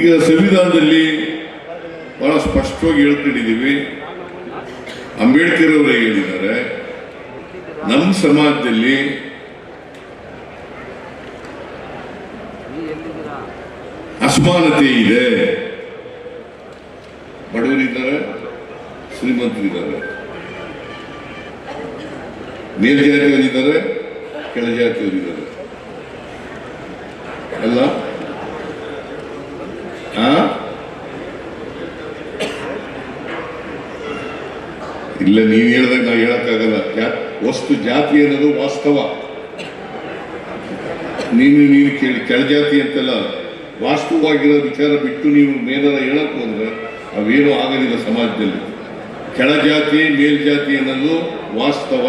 ಈಗ ಸಂವಿಧಾನದಲ್ಲಿ ಬಹಳ ಸ್ಪಷ್ಟವಾಗಿ ಹೇಳ್ಕೊಂಡಿದ್ದೀವಿ. ಅಂಬೇಡ್ಕರ್ ಅವರೇ ಹೇಳಿದ್ದಾರೆ, ನಮ್ಮ ಸಮಾಜದಲ್ಲಿ ಅಸಮಾನತೆ ಇದೆ. ಬಡವರಿದ್ದಾರೆ, ಶ್ರೀಮಂತರಿದ್ದಾರೆ, ಮೇಲ್ಜಾತಿಯವರಿದ್ದಾರೆ, ಕೆಳಜಾತಿಯವರಿದ್ದಾರೆ ಅಲ್ಲ. ಇಲ್ಲ, ನೀನು ಹೇಳ್ದಾಗ ನಾವು ಹೇಳಕ್ಕಾಗಲ್ಲ. ವಸ್ತು ಜಾತಿ ಅನ್ನೋದು ವಾಸ್ತವ. ನೀನು ಕೇಳಿ ಕೆಳಜಾತಿ ಅಂತೆಲ್ಲ ವಾಸ್ತವವಾಗಿರೋ ವಿಚಾರ ಬಿಟ್ಟು ನೀವು ಮೇಲೆಲ್ಲ ಹೇಳಕ್ ಹೋದ್ರೆ ಅವೇನು ಆಗೋದಿಲ್ಲ ಸಮಾಜದಲ್ಲಿ. ಕೆಳಜಾತಿ ಮೇಲ್ಜಾತಿ ಅನ್ನೋದು ವಾಸ್ತವ.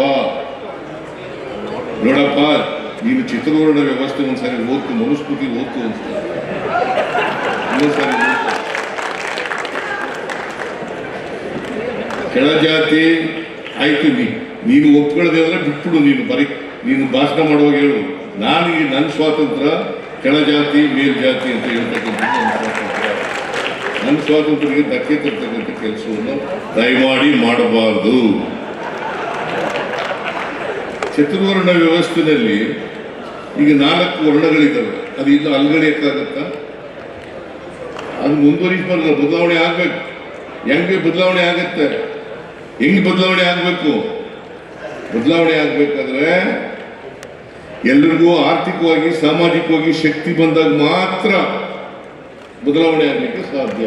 ನೋಡಪ್ಪ, ನೀನು ಚಿತ್ರವರ್ಣ ವ್ಯವಸ್ಥೆ ಒಂದ್ಸಾರಿ ಓದ್ತು, ಮನುಸ್ಮೃತಿ ಓದ್ತು ಅನ್ಸ್ತಾರೆ. ಇನ್ನೊಂದ್ಸಾರಿ ಕೆಳಜಾತಿ ಆಯ್ತು, ನೀನು ಒಪ್ಕೊಳ್ಳದೆ ಅಂದ್ರೆ ಬಿಟ್ಬಿಡು. ನೀನು ಭಾಷಣ ಮಾಡುವಾಗ ಹೇಳು, ನಾನು ನನ್ನ ಸ್ವಾತಂತ್ರ್ಯ ಕೆಳಜಾತಿ ಮೇಲ್ಜಾತಿ ಅಂತ ಹೇಳ್ತಕ್ಕಂಥ ನನ್ನ ಸ್ವಾತಂತ್ರ್ಯಕ್ಕೆ ಧಕ್ಕೆ ತರ್ತಕ್ಕಂಥ ಕೆಲಸವನ್ನು ದಯಮಾಡಿ ಮಾಡಬಾರದು. ಚತುರ್ವರ್ಣ ವ್ಯವಸ್ಥೆಯಲ್ಲಿ ಈಗ 4 ವರ್ಣಗಳಿದ್ದಾವೆ. ಅದು ಇಲ್ಲ ಅಲ್ಗಡಿಯಕ್ಕಾಗತ್ತಾ? ಅದು ಮುಂದುವರಿಸಬಾರಲ್ಲ, ಬದಲಾವಣೆ ಆಗ್ಬೇಕು. ಹೆಂಗೆ ಬದಲಾವಣೆ ಆಗತ್ತೆ? ಹೆಂಗ್ ಬದಲಾವಣೆ ಆಗ್ಬೇಕು? ಬದಲಾವಣೆ ಆಗ್ಬೇಕಾದ್ರೆ ಎಲ್ರಿಗೂ ಆರ್ಥಿಕವಾಗಿ ಸಾಮಾಜಿಕವಾಗಿ ಶಕ್ತಿ ಬಂದಾಗ ಮಾತ್ರ ಬದಲಾವಣೆ ಆಗಲಿಕ್ಕೆ ಸಾಧ್ಯ.